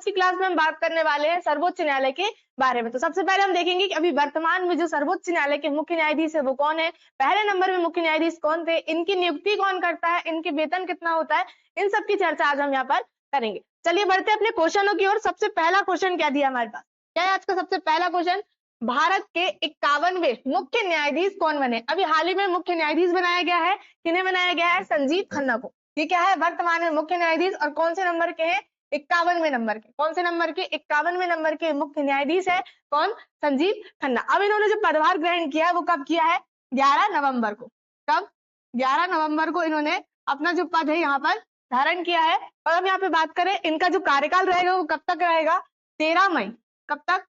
आज की क्लास में हम बात करने वाले हैं सर्वोच्च न्यायालय के बारे में। तो सबसे पहले हम देखेंगे कि अभी वर्तमान में जो सर्वोच्च न्यायालय के मुख्य न्यायाधीश है वो कौन है, पहले नंबर में मुख्य न्यायाधीश कौन थे, इनकी नियुक्ति कौन करता है, इनके वेतन कितना होता है, इन सब की चर्चा आज हम यहाँ पर करेंगे। चलिए बढ़ते अपने क्वेश्चनों की ओर। सबसे पहला क्वेश्चन क्या दिया हमारे पास, क्या है आज का सबसे पहला क्वेश्चन, भारत के 51वें मुख्य न्यायाधीश कौन बने। अभी हाल ही में मुख्य न्यायाधीश बनाया गया है, किन्हें बनाया गया है, संजीव खन्ना को। ये क्या है, वर्तमान में मुख्य न्यायाधीश, और कौन से नंबर के हैं, 51वें नंबर के। कौन से नंबर के, 51वें नंबर के मुख्य न्यायाधीश है कौन, संजीव खन्ना। अब इन्होंने जो पदभार ग्रहण किया है वो कब किया है, 11 नवंबर को। कब, 11 नवंबर को इन्होंने अपना जो पद है यहाँ पर धारण किया है। और अब यहाँ पे बात करें इनका जो कार्यकाल रहेगा वो कब तक रहेगा, 13 मई, कब तक,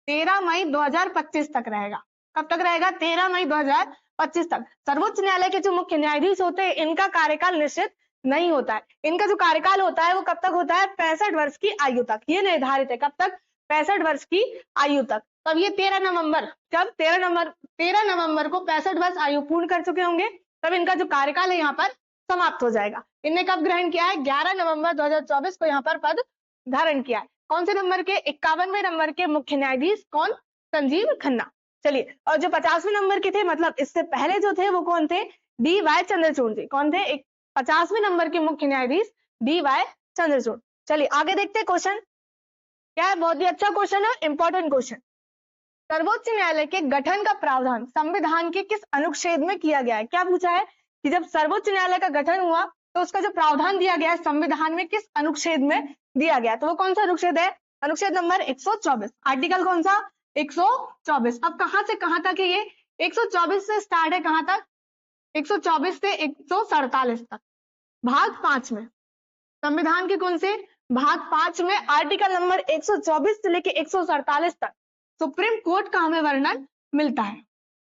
13 मई 2025 तक रहेगा। कब तक रहेगा, 13 मई 2025 तक। सर्वोच्च न्यायालय के जो मुख्य न्यायाधीश होते हैं इनका कार्यकाल निश्चित नहीं होता है। इनका जो कार्यकाल होता है वो कब तक होता है, 65 वर्ष की आयु तक। ये निर्धारित है, कब तक, 65 वर्ष की आयु तक। तब ये 13 नवंबर, कब, 13 नवंबर को 65 वर्ष आयु पूर्ण कर चुके होंगे, तब इनका जो कार्यकाल है यहाँ पर समाप्त हो जाएगा। इनने कब ग्रहण किया है, 11 नवंबर 2024 को यहाँ पर पद धारण किया है। कौन से नंबर के, 51वें नंबर के मुख्य न्यायाधीश कौन, संजीव खन्ना। चलिए, और जो 50वें नंबर के थे, मतलब इससे पहले जो थे वो कौन थे, डी.वाई. चंद्रचूड़ जी। कौन थे, 50वें नंबर के मुख्य न्यायाधीश डी.वाई. चंद्रचूड़। चलिए आगे देखते हैं क्वेश्चन क्या है, बहुत ही अच्छा क्वेश्चन है, इंपॉर्टेंट क्वेश्चन। सर्वोच्च न्यायालय के गठन का प्रावधान संविधान के किस अनुच्छेद में किया गया है। क्या पूछा है कि जब सर्वोच्च न्यायालय का गठन हुआ तो उसका जो प्रावधान दिया गया है संविधान में किस अनुच्छेद में दिया गया, तो वो कौन सा अनुच्छेद है, अनुच्छेद नंबर 124। आर्टिकल कौन सा, 124। अब कहां से कहां तक है ये, 124 से स्टार्ट है, कहां तक, 124 से 147 तक। भाग 5 में, संविधान के कौन से, भाग 5 में आर्टिकल नंबर 124 से लेके 147 तक सुप्रीम कोर्ट का हमें वर्णन मिलता है।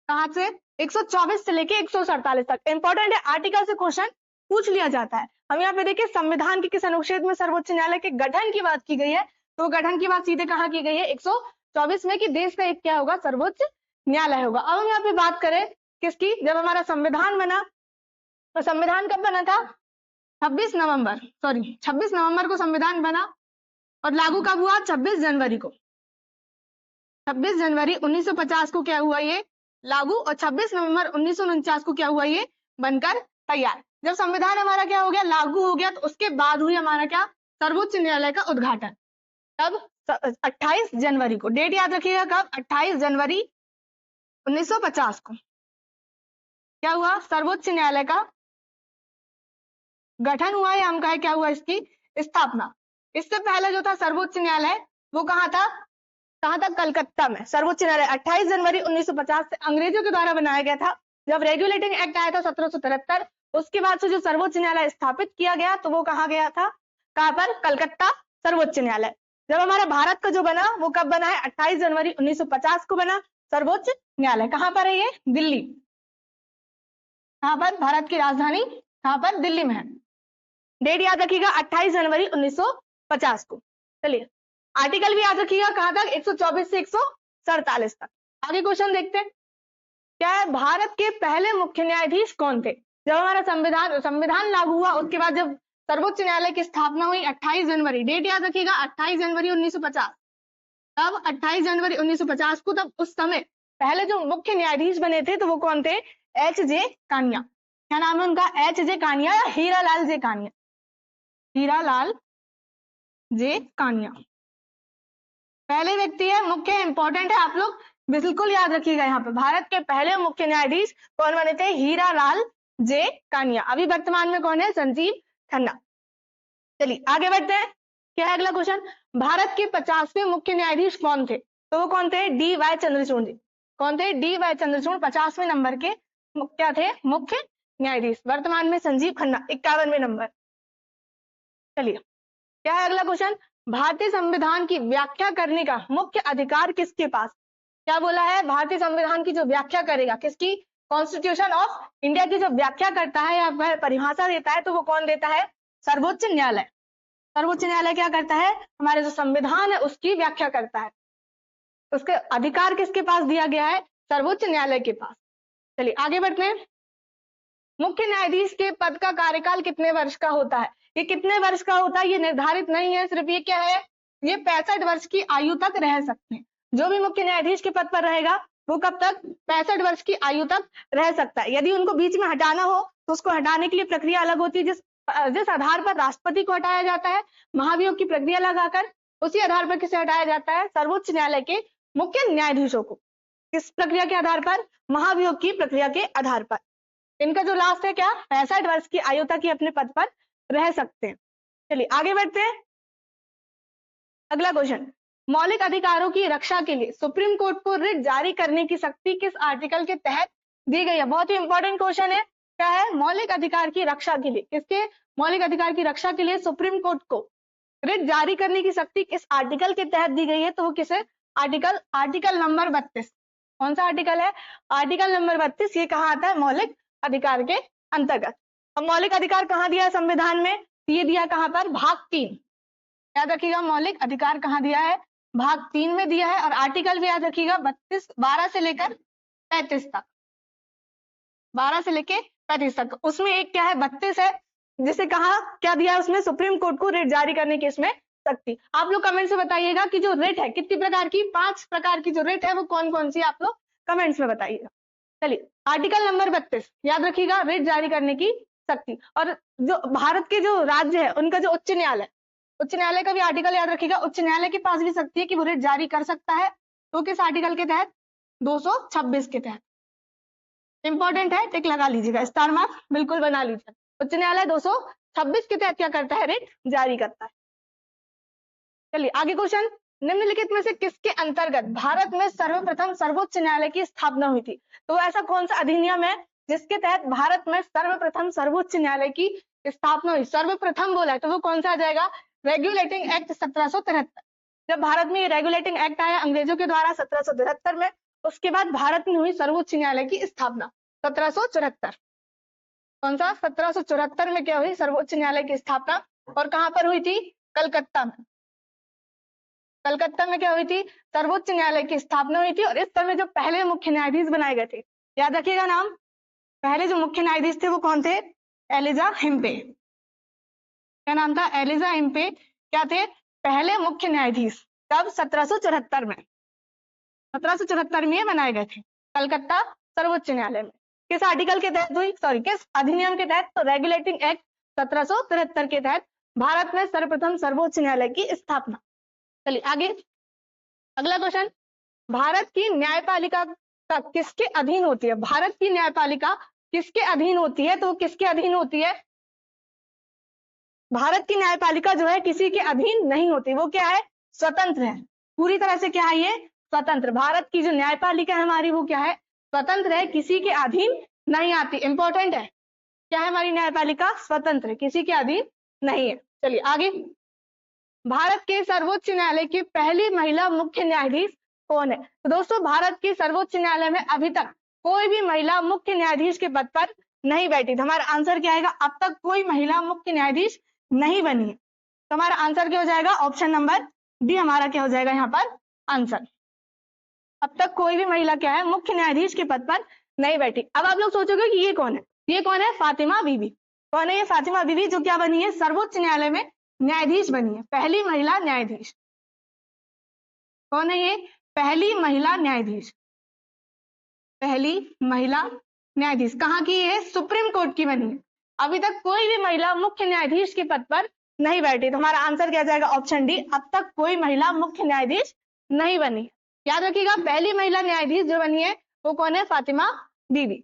कहां से, 124 से लेके 147 तक। इंपॉर्टेंट है, आर्टिकल से क्वेश्चन पूछ लिया जाता है। हम यहाँ पे देखिए संविधान के किस अनुच्छेद में सर्वोच्च न्यायालय के गठन की बात की गई है, तो गठन की बात सीधे कहाँ की गई है, 124 में, कि देश का एक क्या होगा, सर्वोच्च न्यायालय होगा। अब हम यहाँ पे बात करें किसकी, जब हमारा संविधान बना, तो संविधान कब बना था, 26 नवंबर को संविधान बना, और लागू कब हुआ, 26 जनवरी को। 26 जनवरी 1950 को क्या हुआ ये लागू, और 26 नवंबर 1949 को क्या हुआ ये बनकर तैयार। जब संविधान हमारा क्या हो गया, लागू हो गया, तो उसके बाद हुई हमारा क्या, सर्वोच्च न्यायालय का उद्घाटन। तब 28 जनवरी को, डेट याद रखिएगा कब, 28 जनवरी 1950 को क्या हुआ, सर्वोच्च न्यायालय का गठन हुआ, या हम कहे क्या हुआ, इसकी स्थापना। इससे पहले जो था सर्वोच्च न्यायालय वो कहाँ था, कहां तक, कलकत्ता में। सर्वोच्च न्यायालय 28 जनवरी 1950 से अंग्रेजों के द्वारा बनाया गया था। जब रेगुलेटिंग एक्ट आया था 1773, उसके बाद से जो सर्वोच्च न्यायालय स्थापित किया गया तो वो कहा गया था, कहां पर, कलकत्ता सर्वोच्च न्यायालय। जब हमारा भारत का जो बना वो कब बना है, 28 जनवरी 1950 को बना सर्वोच्च न्यायालय। कहां पर है ये, दिल्ली। कहां पर, भारत की राजधानी कहां पर, दिल्ली में है। डेट याद रखिएगा 28 जनवरी 1950 को। चलिए आर्टिकल भी याद रखिएगा, कहां तक, 124 से 147 तक। आगे क्वेश्चन देखते हैं क्या है, भारत के पहले मुख्य न्यायाधीश कौन थे। जब हमारा संविधान लागू हुआ, उसके बाद जब सर्वोच्च न्यायालय की स्थापना हुई 28 जनवरी, डेट याद रखिएगा 28 जनवरी 1950। तब 28 जनवरी 1950 को, तब उस समय पहले जो मुख्य न्यायाधीश बने थे तो वो कौन थे, एच.जे. कानिया। क्या नाम है उनका, एच.जे. कानिया या हीरालाल जे कानिया, हीरालाल जे कानिया पहले व्यक्ति है, मुख्य इंपॉर्टेंट है, आप लोग बिल्कुल याद रखिएगा। यहाँ पे भारत के पहले मुख्य न्यायाधीश कौन बने थे, हीरालाल जे कानिया। अभी वर्तमान में कौन है, संजीव खन्ना। चलिए आगे बढ़ते हैं, क्या है अगला क्वेश्चन, भारत के 50वें मुख्य न्यायाधीश कौन थे, तो वो कौन थे, डी.वाई. चंद्रचूड़ जी। कौन थे, डी.वाई. चंद्रचूड़ 50वें नंबर के क्या थे, मुख्य न्यायाधीश। वर्तमान में संजीव खन्ना 51वें नंबर। चलिए क्या है अगला क्वेश्चन, भारतीय संविधान की व्याख्या करने का मुख्य अधिकार किसके पास। क्या बोला है, भारतीय संविधान की जो व्याख्या करेगा, किसकी, कॉन्स्टिट्यूशन ऑफ इंडिया की जो व्याख्या करता है या परिभाषा देता है तो वो कौन देता है, सर्वोच्च न्यायालय। सर्वोच्च न्यायालय क्या करता है, हमारे जो संविधान है उसकी व्याख्या करता है। उसके अधिकार किसके पास दिया गया है, सर्वोच्च न्यायालय के पास। चलिए आगे बढ़ते हैं, मुख्य न्यायाधीश के पद का कार्यकाल कितने वर्ष का होता है। ये कितने वर्ष का होता है ये निर्धारित नहीं है, सिर्फ ये क्या है, ये 65 वर्ष की आयु तक रह सकते हैं। जो भी मुख्य न्यायाधीश के पद पर रहेगा वो कब तक? 65 वर्ष की आयु तक रह सकता है। यदि उनको बीच में हटाना हो तो उसको हटाने के लिए प्रक्रिया अलग होती है। जिस आधार पर राष्ट्रपति को हटाया जाता है, महाभियोग की प्रक्रिया लगाकर, उसी आधार पर किसे हटाया जाता है? सर्वोच्च न्यायालय के मुख्य न्यायाधीशों को। किस प्रक्रिया के आधार पर? महाभियोग की प्रक्रिया के आधार पर। इनका जो लास्ट है क्या? 65 वर्ष की आयु तक ही अपने पद पर रह सकते हैं। चलिए आगे बढ़ते हैं। अगला क्वेश्चन, मौलिक अधिकारों की रक्षा के लिए सुप्रीम कोर्ट को रिट जारी करने की शक्ति किस आर्टिकल के तहत दी गई है? बहुत ही इंपॉर्टेंट क्वेश्चन है। क्या है? मौलिक अधिकार की रक्षा के लिए, किसके मौलिक अधिकार की रक्षा के लिए सुप्रीम कोर्ट को रिट जारी करने की शक्ति किस आर्टिकल के तहत दी गई है? तो वो किसे? Article number 32। कौन सा आर्टिकल है? Article number 32। ये कहाँ आता है? मौलिक अधिकार के अंतर्गत। अब मौलिक अधिकार कहाँ दिया है संविधान में? ये दिया कहाँ पर? भाग 3। याद रखिएगा, मौलिक अधिकार कहाँ दिया है? भाग 3 में दिया है। और आर्टिकल भी याद रखिएगा 12 से लेकर 35 तक, 12 से लेकर 35 तक। उसमें एक क्या है? 32 है, जिसे कहा क्या दिया है उसमें? सुप्रीम कोर्ट को रिट जारी करने की इसमें शक्ति। आप लोग कमेंट से बताइएगा कि जो रिट है कितनी प्रकार की? 5 प्रकार की जो रिट है वो कौन कौन सी? आप लोग कमेंट्स में बताइएगा। चलिए, आर्टिकल नंबर 32 याद रखिएगा, रिट जारी करने की शक्ति। और जो भारत के जो राज्य है उनका जो उच्च न्यायालय का भी आर्टिकल याद रखिएगा। उच्च न्यायालय के पास भी शक्ति है कि वो रिट जारी कर सकता है। तो किस आर्टिकल के तहत? 226 के तहत। इंपॉर्टेंट है, टिक लगा लीजिएगा, स्टार मार्क बिल्कुल बना लीजिए। उच्च न्यायालय 226 के तहत क्या करता है? रिट जारी करता है। चलिए आगे क्वेश्चन, निम्नलिखित में से किसके अंतर्गत भारत में सर्वप्रथम सर्वोच्च न्यायालय की स्थापना हुई थी? तो ऐसा कौन सा अधिनियम है जिसके तहत भारत में सर्वप्रथम सर्वोच्च न्यायालय की स्थापना हुई? सर्वप्रथम बोला है तो वो कौन सा आ जाएगा? Regulating act 1773। जब भारत में ये रेगुलेटिंग एक्ट आया अंग्रेजों के द्वारा 1773 में, उसके बाद भारत में हुई सर्वोच्च न्यायालय की स्थापना 1774। कौन सा? 1774 में क्या हुई? सर्वोच्च न्यायालय की स्थापना। और कहां पर हुई थी? कलकत्ता में। कलकत्ता में क्या हुई थी? सर्वोच्च न्यायालय की स्थापना हुई थी। और इस समय जो पहले मुख्य न्यायाधीश बनाए गए थे, याद रखिएगा नाम, पहले जो मुख्य न्यायाधीश थे वो कौन थे? एलिजा हेम्पे। क्या नाम था? एलिजा हेम्पे क्या थे? पहले मुख्य न्यायाधीश। कब? 1774 में। 1774 में बनाए गए थे कलकत्ता सर्वोच्च न्यायालय में। किस आर्टिकल के तहत हुई? सॉरी, किस अधिनियम के तहत? तो रेगुलेटिंग एक्ट 1773 के तहत भारत में सर्वप्रथम सर्वोच्च न्यायालय की स्थापना। चलिए आगे, अगला क्वेश्चन, भारत की न्यायपालिका का किसके अधीन होती है? भारत की न्यायपालिका किसके अधीन होती है? तो वो किसके अधीन होती है? भारत की न्यायपालिका जो है किसी के अधीन नहीं होती। वो क्या है? स्वतंत्र है, पूरी तरह से। क्या है ये? स्वतंत्र। भारत की जो न्यायपालिका है हमारी वो क्या है? स्वतंत्र है, किसी के अधीन नहीं आती। इंपॉर्टेंट है, क्या है हमारी न्यायपालिका? स्वतंत्र, किसी के अधीन नहीं है। चलिए आगे, भारत के सर्वोच्च न्यायालय की पहली महिला मुख्य न्यायाधीश कौन है? तो दोस्तों, भारत के सर्वोच्च न्यायालय में अभी तक कोई भी महिला मुख्य न्यायाधीश के पद पर नहीं बैठी। तो हमारा आंसर क्या आएगा? अब तक कोई महिला मुख्य न्यायाधीश नहीं बनी है। तो हमारा आंसर क्या हो जाएगा? ऑप्शन नंबर डी हमारा क्या हो जाएगा यहाँ पर आंसर। अब तक कोई भी महिला क्या है? मुख्य न्यायाधीश के पद पर नहीं बैठी। अब आप लोग सोचोगे कि ये कौन है? ये कौन है? फातिमा बीबी। कौन है ये? फातिमा बीबी, जो क्या बनी है? सर्वोच्च न्यायालय में न्यायाधीश बनी है, पहली महिला न्यायाधीश। कौन है ये? पहली महिला न्यायाधीश, पहली महिला न्यायाधीश। कहाँ की है? सुप्रीम कोर्ट की बनी है। अभी तक कोई भी महिला मुख्य न्यायाधीश के पद पर नहीं बैठी। तो हमारा आंसर क्या जाएगा? ऑप्शन डी, अब तक कोई महिला मुख्य न्यायाधीश नहीं बनी। याद रखिएगा, पहली महिला न्यायाधीश जो बनी है वो कौन है? फातिमा बीबी,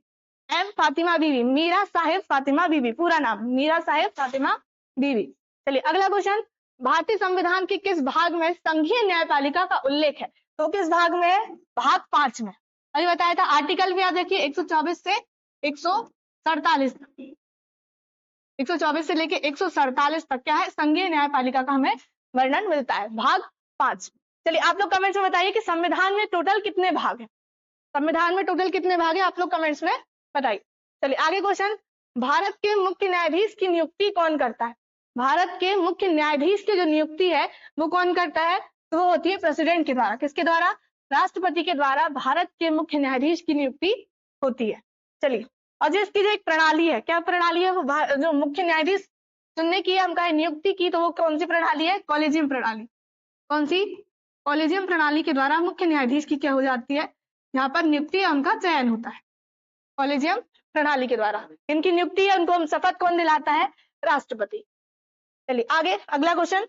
एम फातिमा बीबी, मीरा साहिब फातिमा बीबी, पूरा नाम मीरा साहिब फातिमा बीबी। चलिए अगला क्वेश्चन, भारतीय संविधान के किस भाग में संघीय न्यायपालिका का उल्लेख है? तो किस भाग में है? भाग 5 में। अभी बताया था, आर्टिकल भी याद रखिए 124 से 147 तक, 124 से लेके 147 तक क्या है? संघीय न्यायपालिका का हमें वर्णन मिलता है, भाग 5। चलिए आप लोग कमेंट्स में बताइए कि संविधान में टोटल कितने भाग हैं? संविधान में टोटल कितने भाग हैं? आप लोग कमेंट्स में बताइए। चलिए आगे क्वेश्चन, भारत के मुख्य न्यायाधीश की नियुक्ति कौन करता है? भारत के मुख्य न्यायाधीश की जो नियुक्ति है वो कौन करता है? तो वो होती है प्रेसिडेंट के द्वारा। किसके द्वारा? राष्ट्रपति के द्वारा भारत के मुख्य न्यायाधीश की नियुक्ति होती है। चलिए, और जो इसकी जो एक प्रणाली है, क्या प्रणाली है? वो जो मुख्य न्यायाधीश चुनने की, हम कहें नियुक्ति की, तो वो कौन सी प्रणाली है? कॉलेजियम प्रणाली। कौन सी? कॉलेजियम प्रणाली के द्वारा मुख्य न्यायाधीश की क्या हो जाती है? यहाँ पर नियुक्ति या उनका चयन होता है कॉलेजियम प्रणाली के द्वारा। इनकी नियुक्ति है, उनको शपथ कौन दिलाता है? राष्ट्रपति। चलिए आगे अगला क्वेश्चन,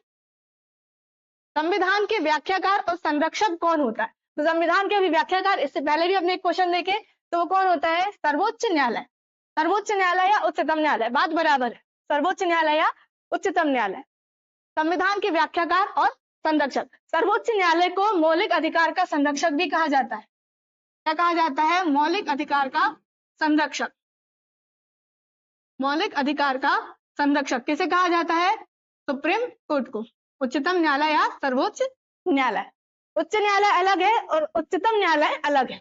संविधान के व्याख्याकार और संरक्षक कौन होता है? तो संविधान के भी व्याख्याकार, इससे पहले भी हमने एक क्वेश्चन देखे, तो वो कौन होता है? सर्वोच्च न्यायालय। सर्वोच्च न्यायालय या उच्चतम न्यायालय, बात बराबर है, सर्वोच्च न्यायालय या उच्चतम न्यायालय। संविधान के व्याख्याकार और संरक्षक, सर्वोच्च न्यायालय को मौलिक अधिकार का संरक्षक भी कहा जाता है। क्या कहा जाता है? मौलिक अधिकार का संरक्षक। मौलिक अधिकार का संरक्षक किसे कहा जाता है? सुप्रीम कोर्ट को। उच्चतम न्यायालय या सर्वोच्च न्यायालय। उच्च न्यायालय अलग है और उच्चतम न्यायालय अलग है।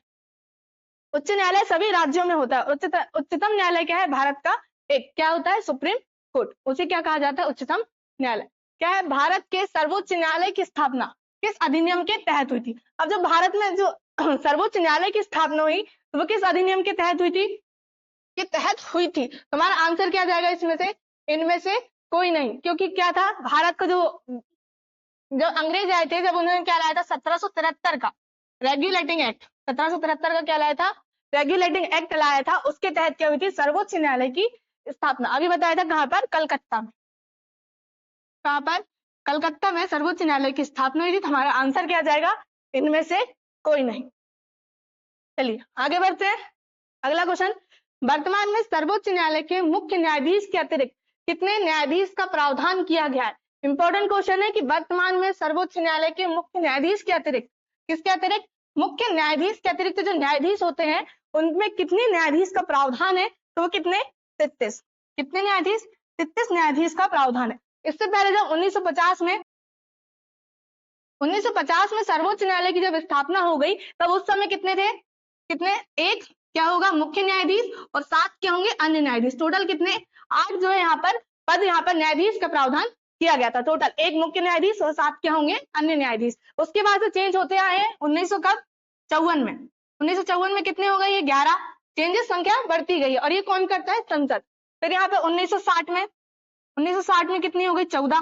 उच्च न्यायालय सभी राज्यों में होता है, उच्चतम न्यायालय क्या है? भारत का एक क्या होता है? सुप्रीम कोर्ट, उसे क्या कहा जाता है? उच्चतम न्यायालय। क्या है? भारत के सर्वोच्च न्यायालय की स्थापना किस अधिनियम के तहत हुई थी? अब जब भारत में जो सर्वोच्च न्यायालय की स्थापना हुई तो वो किस अधिनियम के तहत हुई थी? के तहत हुई थी। हमारा आंसर क्या जाएगा इसमें से? इनमें से कोई नहीं, क्योंकि क्या था? भारत का जो अंग्रेज आए थे, जब उन्होंने क्या लाया था? 1773 का रेगुलेटिंग एक्ट, 1773 का क्या लाया था? रेगुलेटिंग एक्ट लाया था। उसके तहत क्या हुई थी? सर्वोच्च न्यायालय की स्थापना। अभी बताया था कहां पर? कलकत्ता में। कहां पर? कलकत्ता में सर्वोच्च न्यायालय की स्थापना हुई थी। हमारा आंसर क्या जाएगा? इनमें से कोई नहीं। चलिए आगे बढ़ते हैं, अगला क्वेश्चन, वर्तमान में सर्वोच्च न्यायालय के मुख्य न्यायाधीश के अतिरिक्त कितने न्यायाधीश का प्रावधान किया गया है? इंपॉर्टेंट क्वेश्चन है कि वर्तमान में सर्वोच्च न्यायालय के मुख्य न्यायाधीश के अतिरिक्त, किसके अतिरिक्त? मुख्य न्यायाधीश के अतिरिक्त जो न्यायाधीश होते हैं उनमें कितने न्यायाधीश का प्रावधान है? तो वो कितने? 33। कितने न्यायाधीश? 33 न्यायाधीश का प्रावधान है। इससे पहले जब 1950 में सर्वोच्च न्यायालय की जब स्थापना हो गई तब उस समय कितने थे? कितने? एक क्या होगा? मुख्य न्यायाधीश और 7 क्या होंगे? अन्य न्यायाधीश। टोटल कितने? 8 जो है यहाँ पर पद, यहाँ पर न्यायाधीश का प्रावधान किया गया था। टोटल एक मुख्य न्यायाधीश और 7 क्या होंगे? अन्य न्यायाधीश। उसके बाद से चेंज होते आए हैं 1954 में। 1954 में कितने हो गए? ये 11। चेंजेस, संख्या बढ़ती गई और ये कौन करता है? संसद। फिर यहाँ पे 1960 में कितनी हो गई? 14।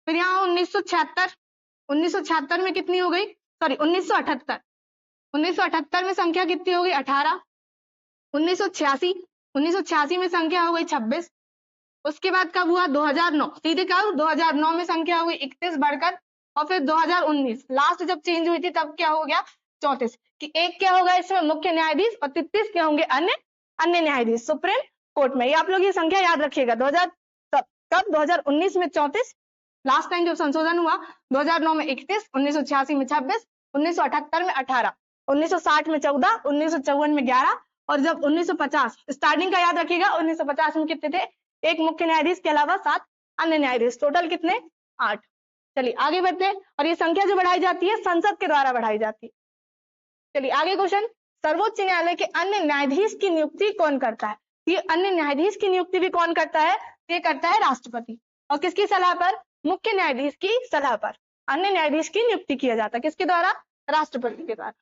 फिर यहाँ 1976 में कितनी हो गई? सॉरी 1978 में संख्या कितनी हो गई? 18। 1986 में संख्या हो गई 26। उसके बाद कब हुआ? 2009। सीधे कब? 2009 में संख्या हो गई 31 बढ़कर, और फिर 2019 लास्ट जब चेंज हुई थी तब क्या हो गया? 34। कि एक क्या होगा इसमें? मुख्य न्यायाधीश और 33 क्या होंगे? अन्य न्यायाधीश सुप्रीम कोर्ट में। ये आप लोग ये संख्या याद रखिएगा। 2019 में 34, लास्ट टाइम जब संशोधन हुआ 2009 में 31, 1986 में 26, 1978 में 18, 1960 में 14, 1954 में 11 और जब 1950 स्टार्टिंग का याद रखिएगा, 1950 में कितने थे? एक मुख्य न्यायाधीश के अलावा 7 अन्य न्यायाधीश। टोटल कितने? 8। चलिए आगे बढ़ते हैं, और ये संख्या जो बढ़ाई जाती है संसद के द्वारा बढ़ाई जाती है। चलिए आगे क्वेश्चन, सर्वोच्च न्यायालय के अन्य न्यायाधीश की नियुक्ति कौन करता है? ये अन्य न्यायाधीश की नियुक्ति भी कौन करता है? ये करता है राष्ट्रपति। और किसकी सलाह पर? मुख्य न्यायाधीश की सलाह पर अन्य न्यायाधीश की नियुक्ति किया जाता है। किसके द्वारा? राष्ट्रपति के द्वारा।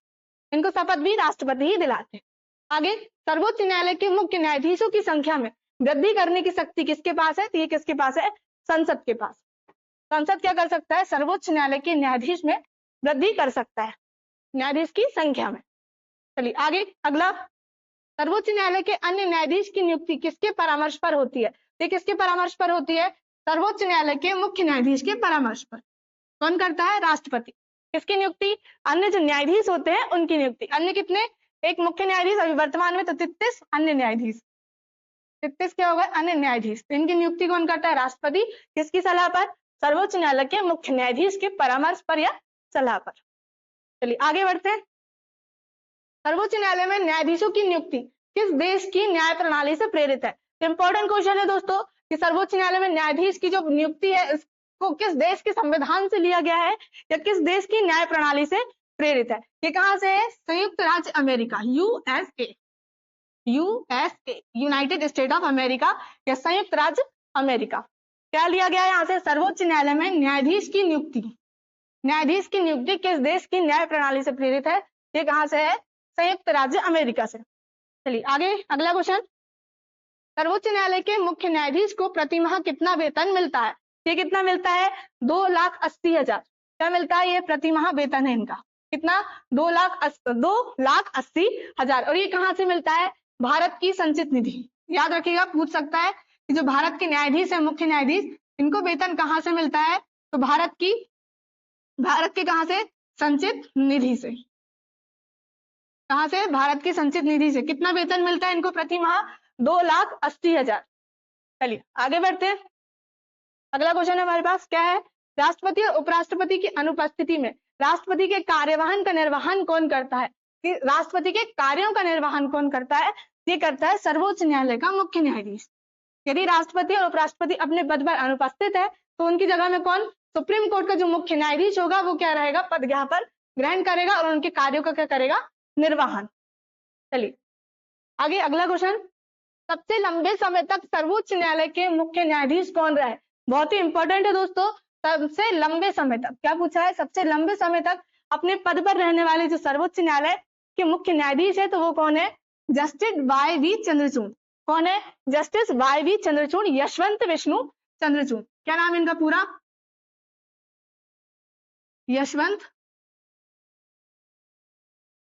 इनको शपथ भी राष्ट्रपति ही दिलाते हैं। आगे, सर्वोच्च न्यायालय के मुख्य न्यायाधीशों की संख्या में वृद्धि करने की शक्ति किसके पास है? तो ये किसके पास है? संसद के पास। संसद क्या कर सकता है? सर्वोच्च न्यायालय के न्यायाधीश में वृद्धि कर सकता है, न्यायाधीश की संख्या में। चलिए आगे अगला, सर्वोच्च न्यायालय के अन्य न्यायाधीश की नियुक्ति किसके परामर्श पर होती है? ये किसके परामर्श पर होती है? सर्वोच्च न्यायालय के मुख्य न्यायाधीश के परामर्श पर। कौन करता है? राष्ट्रपति। किसकी नियुक्ति? अन्य जो न्यायाधीश होते हैं उनकी नियुक्ति। अन्य कितने? एक मुख्य न्यायाधीश अभी वर्तमान में, तो 33 अन्य न्यायाधीश। 33 क्या होगा? अन्य न्यायाधीश। इनकी नियुक्ति कौन करता है? राष्ट्रपति। किसकी सलाह पर? सर्वोच्च न्यायालय के मुख्य न्यायाधीश के परामर्श पर या सलाह पर। चलिए आगे बढ़ते हैं, सर्वोच्च न्यायालय में न्यायाधीशों की नियुक्ति किस देश की न्याय प्रणाली से प्रेरित है? इंपॉर्टेंट क्वेश्चन है दोस्तों कि सर्वोच्च न्यायालय में न्यायाधीश की जो नियुक्ति है इसको किस देश के संविधान से लिया गया है या किस देश की न्याय प्रणाली से प्रेरित है? ये कहां से है? संयुक्त राज्य America, USA, United state of America या संयुक्त राज्य अमेरिका। क्या लिया गया है यहाँ से? सर्वोच्च न्यायालय में न्यायाधीश की नियुक्ति किस देश की न्याय प्रणाली से प्रेरित है? ये कहां से है? संयुक्त राज्य अमेरिका से। चलिए आगे अगला क्वेश्चन, सर्वोच्च न्यायालय के मुख्य न्यायाधीश को प्रतिमाह कितना वेतन मिलता है? ये कितना मिलता है? 2,80,000। क्या मिलता है, ये प्रति माह वेतन है इनका। कितना, 2,80,000। और ये कहाँ से मिलता है, भारत की संचित निधि। याद रखिएगा, पूछ सकता है कि जो भारत के न्यायाधीश है, मुख्य न्यायाधीश, इनको वेतन कहाँ से मिलता है, तो भारत के कहाँ से, संचित निधि से। कहाँ से, भारत की संचित निधि से। कितना वेतन मिलता है इनको प्रति माह, 2,80,000। चलिए आगे बढ़ते हैं। अगला क्वेश्चन हमारे पास क्या है, राष्ट्रपति और उपराष्ट्रपति की अनुपस्थिति में राष्ट्रपति के कार्यवाहन का निर्वहन कौन करता है। कि राष्ट्रपति के कार्यों का निर्वहन कौन करता है, ये करता है सर्वोच्च न्यायालय का मुख्य न्यायाधीश। यदि राष्ट्रपति और उपराष्ट्रपति अपने पद पर अनुपस्थित है तो उनकी जगह में कौन, सुप्रीम कोर्ट का जो मुख्य न्यायाधीश होगा वो क्या रहेगा, पद यहाँ पर ग्रहण करेगा और उनके कार्यों का क्या करेगा, निर्वहन। चलिए आगे अगला क्वेश्चन, सबसे लंबे समय तक सर्वोच्च न्यायालय के मुख्य न्यायाधीश कौन रहे। बहुत ही इंपॉर्टेंट है दोस्तों, सबसे लंबे समय तक क्या पूछा है, सबसे लंबे समय तक अपने पद पर रहने वाले जो सर्वोच्च न्यायालय के मुख्य न्यायाधीश है तो वो कौन है, जस्टिस वाई.वी. चंद्रचूड़। कौन है, जस्टिस वाई.वी. चंद्रचूड़, यशवंत विष्णु चंद्रचूड़। क्या नाम है इनका पूरा, यशवंत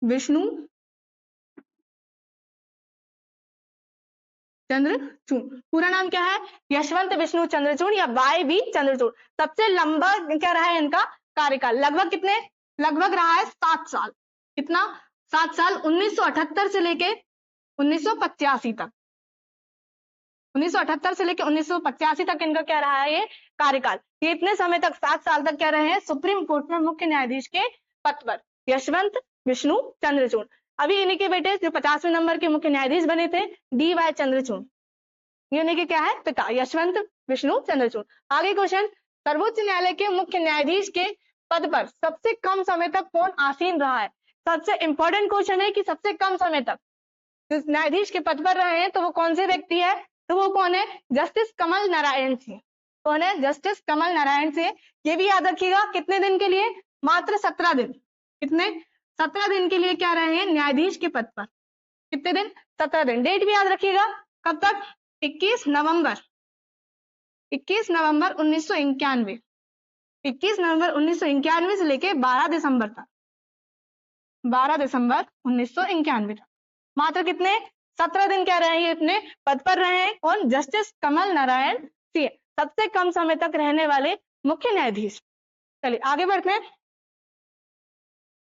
विष्णु चंद्रचूड़। पूरा नाम क्या है, यशवंत विष्णु चंद्रचूड़ या वाई.वी. चंद्रचूड़। सबसे लंबा क्या रहा है इनका कार्यकाल, लगभग कितने, लगभग रहा है 7 साल। कितना, 7 साल, 1978 से लेके 1985 तक। 1978 से लेकर 1985 तक इनका क्या रहा है, ये कार्यकाल। ये इतने समय तक 7 साल तक क्या रहे हैं, सुप्रीम कोर्ट में मुख्य न्यायाधीश के पद पर, यशवंत विष्णु चंद्रचूड़। अभी इन्हीं के बेटे जो 50वें नंबर के मुख्य न्यायाधीश बने थे, डी.वाई. चंद्रचूड़, ये उन्हीं के क्या है, पिता, यशवंत विष्णु चंद्रचूड़। आगे क्वेश्चन, सर्वोच्च न्यायालय के मुख्य न्यायाधीश के पद पर सबसे कम समय तक कौन आसीन रहा है। सबसे इंपॉर्टेंट क्वेश्चन है कि सबसे कम समय तक न्यायाधीश के पद पर रहे हैं तो वो कौन से व्यक्ति है, तो वो कौन है, जस्टिस कमल नारायण सिंह। कौन है, जस्टिस कमल नारायण सिंह। ये भी याद रखिएगा, कितने दिन के लिए, मात्र 17 दिन। कितने, 17 दिन के लिए क्या रहे हैं न्यायाधीश के पद पर। कितने दिन, 17 दिन। डेट भी याद रखिएगा, कब तक, 21 नवंबर 1991। 21 नवंबर 1991 से लेके 12 दिसंबर तक, 12 दिसंबर 1991 तक। मात्र कितने, 17 दिन क्या रहे हैं अपने पद पर रहे हैं। कौन, जस्टिस कमल नारायण सिंह, सबसे कम समय तक रहने वाले मुख्य न्यायाधीश। चलिए आगे बढ़ते हैं।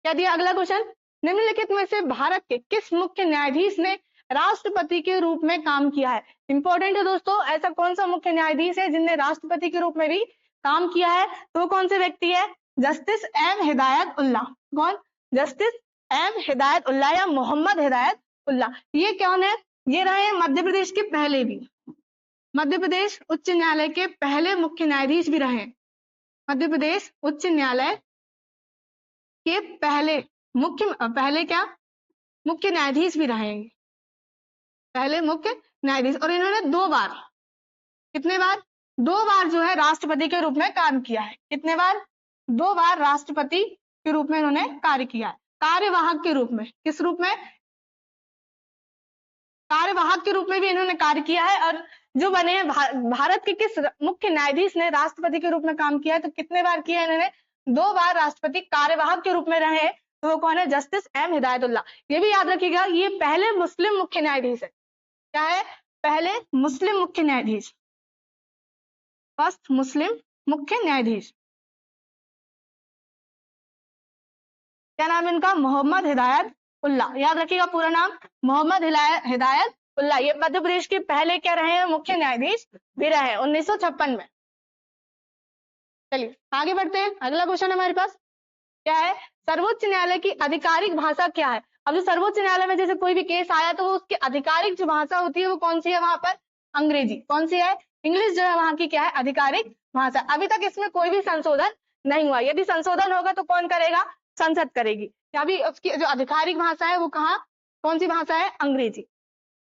क्या दिया अगला क्वेश्चन, निम्नलिखित में से भारत के किस मुख्य न्यायाधीश ने राष्ट्रपति के रूप में काम किया है। इंपॉर्टेंट है दोस्तों, ऐसा कौन सा मुख्य न्यायाधीश है जिनने राष्ट्रपति के रूप में भी काम किया है, तो कौन से व्यक्ति है, जस्टिस एम हिदायत उल्ला। कौन, जस्टिस एम हिदायत उल्ला या मोहम्मद हिदायत उल्ला। ये कौन है, ये रहे मध्य प्रदेश के पहले भी, मध्य प्रदेश उच्च न्यायालय के पहले मुख्य न्यायाधीश भी रहे। मध्य प्रदेश उच्च न्यायालय के पहले क्या, मुख्य न्यायाधीश भी रहे, पहले मुख्य न्यायाधीश। और इन्होंने 2 बार, कितने बार, 2 बार जो है राष्ट्रपति के रूप में काम किया है। कितने बार, 2 बार राष्ट्रपति के रूप में इन्होंने कार्य किया है, कार्यवाहक के रूप में। किस रूप में, कार्यवाहक के रूप में भी इन्होंने कार्य किया है। और जो बने हैं भारत के किस मुख्य न्यायाधीश ने राष्ट्रपति के रूप में काम किया है, तो कितने बार किया है इन्होंने, 2 बार राष्ट्रपति कार्यवाहक के रूप में रहे। तो वो कौन है, जस्टिस एम हिदायतुल्लाह। ये भी याद रखिएगा, ये पहले मुस्लिम मुख्य न्यायाधीश है। क्या है, पहले मुस्लिम मुख्य न्यायाधीश, फर्स्ट मुस्लिम मुख्य न्यायाधीश। क्या नाम है इनका, मोहम्मद हिदायत उल्ला। याद रखिएगा पूरा नाम, मोहम्मद हिदायत उल्ला। ये मध्य प्रदेश के पहले क्या रहे हैं, मुख्य न्यायाधीश भी रहे 1956 में। चलिए आगे बढ़ते हैं। अगला क्वेश्चन हमारे पास क्या है, सर्वोच्च न्यायालय की आधिकारिक भाषा क्या है। अब जो सर्वोच्च न्यायालय में जैसे कोई भी केस आया तो वो उसकी आधिकारिक जो भाषा होती है वो कौन सी है, वहां पर अंग्रेजी। कौन सी है, इंग्लिश जो है वहां की क्या है, आधिकारिक भाषा। अभी तक इसमें कोई भी संशोधन नहीं हुआ। यदि संशोधन होगा तो कौन करेगा, संसद करेगी। अभी उसकी जो आधिकारिक भाषा है वो कौन सी भाषा है, अंग्रेजी।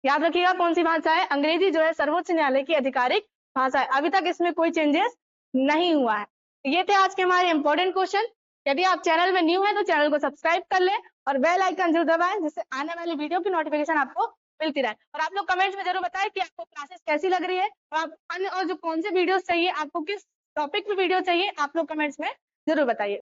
याद रखिएगा कौन सी भाषा है, अंग्रेजी जो है सर्वोच्च न्यायालय की आधिकारिक भाषा है। अभी तक इसमें कोई चेंजेस नहीं हुआ है। ये थे आज के हमारे इंपॉर्टेंट क्वेश्चन। यदि आप चैनल में न्यू है तो चैनल को सब्सक्राइब कर लें और बेल आइकन जरूर दबाएं, जिससे आने वाली वीडियो की नोटिफिकेशन आपको मिलती रहे। और आप लोग कमेंट्स में जरूर बताएं कि आपको क्लासेस कैसी लग रही है और आप अन्य और जो कौन से वीडियोस चाहिए, आपको किस टॉपिक पे वीडियो चाहिए, आप लोग कमेंट्स में जरूर बताइए।